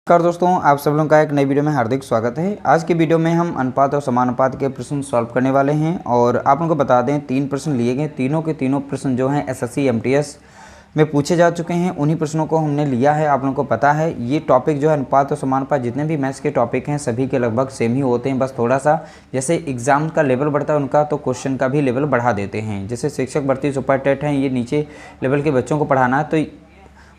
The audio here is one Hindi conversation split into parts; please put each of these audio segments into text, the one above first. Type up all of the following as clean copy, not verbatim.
नमस्कार दोस्तों, आप सब लोगों का एक नई वीडियो में हार्दिक स्वागत है। आज की वीडियो में हम अनुपात और समानुपात के प्रश्न सॉल्व करने वाले हैं और आप लोगों को बता दें 3 प्रश्न लिए गए। तीनों के तीनों प्रश्न जो हैं एसएससी एमटीएस में पूछे जा चुके हैं। उन्हीं प्रश्नों को हमने लिया है। आप लोगों को पता है ये टॉपिक जो है अनुपात और समानुपात जितने भी मैथ्स के टॉपिक हैं सभी के लगभग सेम ही होते हैं। बस थोड़ा सा जैसे एग्जाम का लेवल बढ़ता है उनका तो क्वेश्चन का भी लेवल बढ़ा देते हैं। जैसे शिक्षक भर्ती सुपर टेट हैं, ये नीचे लेवल के बच्चों को पढ़ाना है तो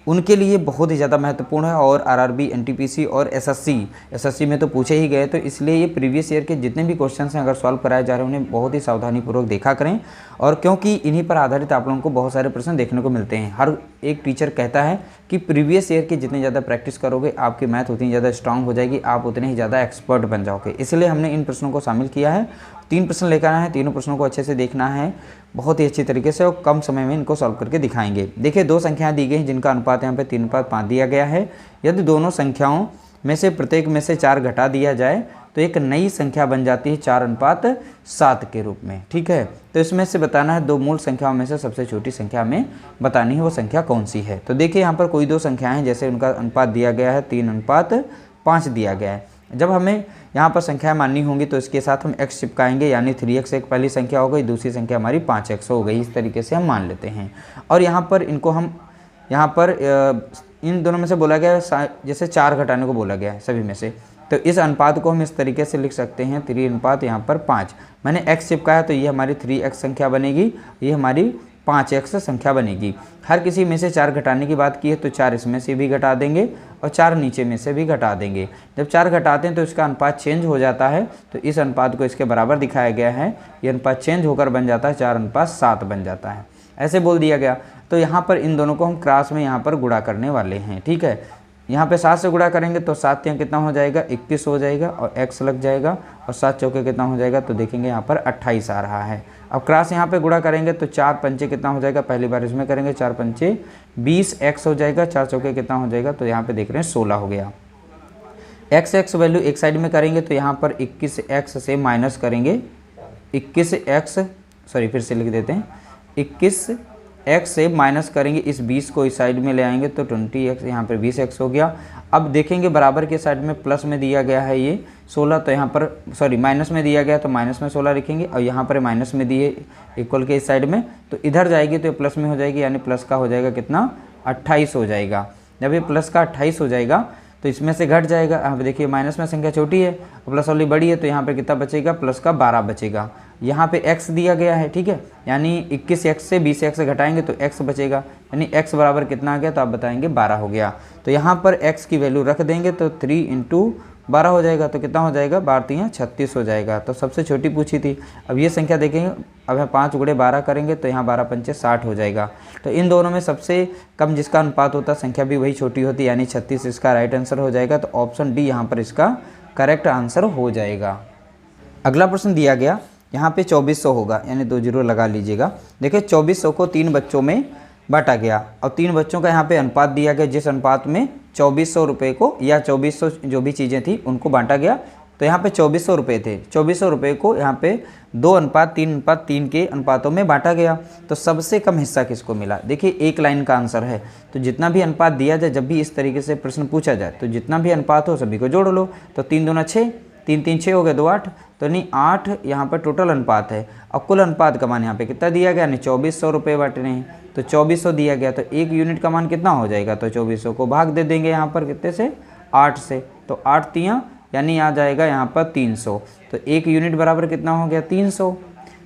उनके लिए बहुत ही ज़्यादा महत्वपूर्ण है। और आरआरबी, एनटीपीसी और एसएससी में तो पूछे ही गए, तो इसलिए ये प्रीवियस ईयर के जितने भी क्वेश्चंस हैं अगर सॉल्व कराए जा रहे हैं उन्हें बहुत ही सावधानीपूर्वक देखा करें। और क्योंकि इन्हीं पर आधारित आप लोगों को बहुत सारे प्रश्न देखने को मिलते हैं। हर एक टीचर कहता है कि प्रीवियस ईयर की जितनी ज़्यादा प्रैक्टिस करोगे आपकी मैथ उतनी ज़्यादा स्ट्रांग हो जाएगी, आप उतने ही ज़्यादा एक्सपर्ट बन जाओगे। इसलिए हमने इन प्रश्नों को शामिल किया है। 3 प्रश्न लेकर आए हैं, तीनों प्रश्नों को अच्छे से देखना है बहुत ही अच्छी तरीके से और कम समय में इनको सॉल्व करके दिखाएंगे। देखिए 2 संख्याएं दी गई हैं जिनका अनुपात यहाँ पे 3:5 दिया गया है। यदि दोनों संख्याओं में से प्रत्येक में से 4 घटा दिया जाए तो एक नई संख्या बन जाती है 4:7 के रूप में। ठीक है, तो इसमें से बताना है 2 मूल संख्याओं में से सबसे छोटी संख्या में बतानी है वो संख्या कौन सी है। तो देखिए यहाँ पर कोई 2 संख्याएं हैं, जैसे उनका अनुपात दिया गया है 3:5 दिया गया है। जब हमें यहाँ पर संख्याएं माननी होंगी तो इसके साथ हम x चिपकाएंगे, यानी 3x एक पहली संख्या हो गई, दूसरी संख्या हमारी 5x हो गई। इस तरीके से हम मान लेते हैं। और यहाँ पर इनको हम इन दोनों में से बोला गया है जैसे 4 घटाने को बोला गया है सभी में से, तो इस अनुपात को हम इस तरीके से लिख सकते हैं 3 यहाँ पर 5। मैंने x चिपकाया तो ये हमारी 3x संख्या बनेगी, ये हमारी 5x संख्या बनेगी। हर किसी में से 4 घटाने की बात की है तो 4 इसमें से भी घटा देंगे और 4 नीचे में से भी घटा देंगे। जब 4 घटाते हैं तो इसका अनुपात चेंज हो जाता है, तो इस अनुपात को इसके बराबर दिखाया गया है। ये अनुपात चेंज होकर बन जाता है 4:7 बन जाता है, ऐसे बोल दिया गया। तो यहाँ पर इन दोनों को हम क्रॉस में यहाँ पर गुणा करने वाले हैं। ठीक है, यहाँ पे 7 से गुणा करेंगे तो 7 यहाँ कितना हो जाएगा 21 हो जाएगा और x लग जाएगा और 7 चौके कितना हो जाएगा तो देखेंगे यहाँ पर 28 आ रहा है। अब क्रॉस यहाँ पे गुणा करेंगे तो 4 पंचे कितना हो जाएगा, पहली बार इसमें करेंगे 4 पंचे 20x हो जाएगा, 4 चौके कितना हो जाएगा तो यहाँ पे देख रहे हैं 16 हो गया। x वैल्यू एक साइड में करेंगे तो यहाँ पर 21x से माइनस करेंगे 21x, सॉरी फिर से लिख देते हैं 21x से माइनस करेंगे, इस 20 को इस साइड में ले आएंगे तो 20x, यहाँ पर 20x हो गया। अब देखेंगे बराबर के साइड में प्लस में दिया गया है ये 16, तो यहाँ पर सॉरी माइनस में दिया गया तो माइनस में 16 लिखेंगे और यहाँ पर माइनस में दिए इक्वल के इस साइड में, तो इधर जाएगी तो ये प्लस में हो जाएगी, यानी प्लस का हो जाएगा कितना 28 हो जाएगा। जब ये प्लस का 28 हो जाएगा तो इसमें से घट जाएगा। यहाँ पे देखिए माइनस में संख्या छोटी है और प्लस वाली बड़ी है, तो यहाँ पे कितना बचेगा, प्लस का 12 बचेगा। यहाँ पे x दिया गया है, ठीक है, यानी 21x से 20x घटाएंगे तो x बचेगा, यानी x बराबर कितना आ गया तो आप बताएंगे 12 हो गया। तो यहाँ पर x की वैल्यू रख देंगे तो 3 × 12 हो जाएगा, तो कितना हो जाएगा 12 × 36 हो जाएगा। तो सबसे छोटी पूछी थी। अब ये संख्या देखेंगे, अब यहाँ 5 × 12 करेंगे तो यहाँ 12 पंचे 60 हो जाएगा। तो इन दोनों में सबसे कम जिसका अनुपात होता है संख्या भी वही छोटी होती है, यानी 36 इसका राइट आंसर हो जाएगा। तो ऑप्शन डी यहाँ पर इसका करेक्ट आंसर हो जाएगा। अगला प्रश्न दिया गया, यहाँ पे 2400 होगा, यानी 2 जीरो लगा लीजिएगा। देखिए 2400 को 3 बच्चों में बांटा गया और 3 बच्चों का यहाँ पे अनुपात दिया गया, जिस अनुपात में 2400 रुपये को या 2400 जो भी चीज़ें थी उनको बांटा गया। तो यहाँ पे 2400 रुपये थे, 2400 रुपये को यहाँ पे 2:3:3 के अनुपातों में बांटा गया। तो सबसे कम हिस्सा किसको मिला? देखिए एक लाइन का आंसर है, तो जितना भी अनुपात दिया जाए, जब भी इस तरीके से प्रश्न पूछा जाए तो जितना भी अनुपात हो सभी को जोड़ लो। तो 3 दूना 6, 3 3 6 हो गए, 2 8, तो नहीं 8 यहाँ पर टोटल अनुपात है। और कुल अनुपात का मान यहाँ पे कितना दिया गया, यानी 2400 रुपये बांटने हैं, तो 2400 दिया गया, तो 1 यूनिट का मान कितना हो जाएगा, तो 2400 को भाग दे देंगे यहाँ पर कितने से, 8 से, तो 8 तियाँ यानी आ जाएगा यहाँ पर 300, तो 1 यूनिट बराबर कितना हो गया 300।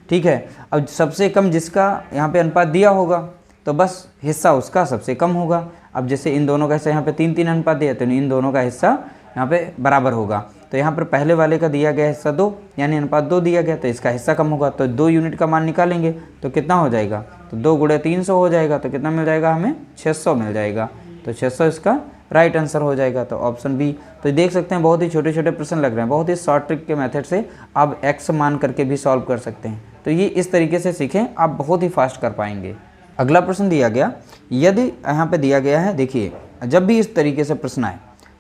ठीक है, अब सबसे कम जिसका यहाँ पे अनुपात दिया होगा तो बस हिस्सा उसका सबसे कम होगा। अब जैसे इन दोनों का हिस्सा यहाँ पे 3 अनुपात दिया, तो इन दोनों का हिस्सा यहाँ पे बराबर होगा। तो यहाँ पर पहले वाले का दिया गया हिस्सा 2, यानी अनुपात 2 दिया गया, तो इसका हिस्सा कम होगा, तो 2 यूनिट का मान निकालेंगे तो कितना हो जाएगा, तो 2 × 300 हो जाएगा, तो कितना मिल जाएगा हमें 600 मिल जाएगा। तो 600 इसका राइट आंसर हो जाएगा। तो ऑप्शन बी। तो देख सकते हैं बहुत ही छोटे छोटे प्रश्न लग रहे हैं, बहुत ही शॉर्ट ट्रिक के मेथड से आप x मान करके भी सॉल्व कर सकते हैं। तो ये इस तरीके से सीखें, आप बहुत ही फास्ट कर पाएंगे। अगला प्रश्न दिया गया, यदि यहाँ पे दिया गया है, देखिए जब भी इस तरीके से प्रश्न आए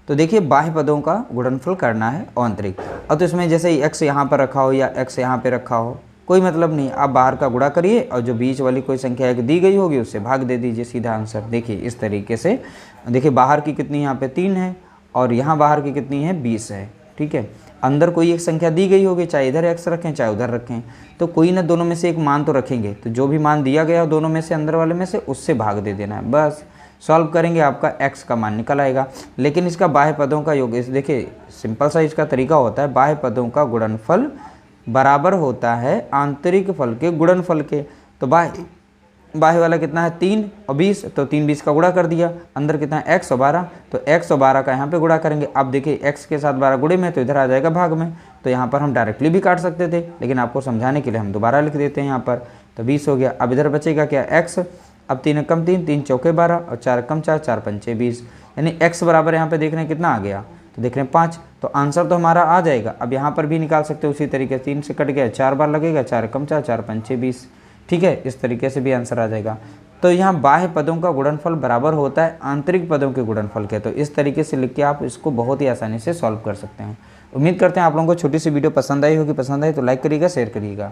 तो देखिए बाह्य पदों का गुणनफल करना है आंतरिक। अब तो इसमें जैसे x यहाँ पर रखा हो या x यहाँ पे रखा हो, कोई मतलब नहीं, आप बाहर का गुणा करिए और जो बीच वाली कोई संख्या एक दी गई होगी उससे भाग दे दीजिए, सीधा आंसर। देखिए इस तरीके से, देखिए बाहर की कितनी यहाँ पे 3 है और यहाँ बाहर की कितनी है 20 है। ठीक है, अंदर कोई एक संख्या दी गई होगी, चाहे इधर x रखें चाहे उधर रखें, तो कोई ना दोनों में से एक मान तो रखेंगे, तो जो भी मान दिया गया हो दोनों में से अंदर वाले में से उससे भाग दे देना है, बस सॉल्व करेंगे आपका x का मान निकल आएगा। लेकिन इसका बाह्य पदों का योग, इस देखिए सिंपल सा इसका तरीका होता है, बाह्य पदों का गुणनफल बराबर होता है आंतरिक फल के गुणनफल के। तो बाह्य वाला कितना है 3 और 20, तो 3 20 का गुणा कर दिया, अंदर कितना है x और 12, तो x और 12 का यहाँ पे गुणा करेंगे। अब देखिए x के साथ 12 गुणे में, तो इधर आ जाएगा भाग में, तो यहाँ पर हम डायरेक्टली भी काट सकते थे, लेकिन आपको समझाने के लिए हम दोबारा लिख देते हैं यहाँ पर। तो 20 हो गया। अब इधर बचेगा क्या x, अब 3 कम 3, 3 चौके 12 और 4 कम 4, 4 पंचे 20, यानी x बराबर यहाँ पे देख रहे हैं कितना आ गया, तो देख रहे हैं 5, तो आंसर तो हमारा आ जाएगा। अब यहाँ पर भी निकाल सकते हो उसी तरीके से, 3 से कट गया 4 बार लगेगा, 4 कम 4, 4 पंचे 20। ठीक है, इस तरीके से भी आंसर आ जाएगा। तो यहाँ बाह्य पदों का गुणनफल बराबर होता है आंतरिक पदों के गुणनफल के, तो इस तरीके से लिख के आप इसको बहुत ही आसानी से सॉल्व कर सकते हैं। उम्मीद करते हैं आप लोगों को छोटी सी वीडियो पसंद आई होगी। पसंद आई तो लाइक करिएगा, शेयर करिएगा।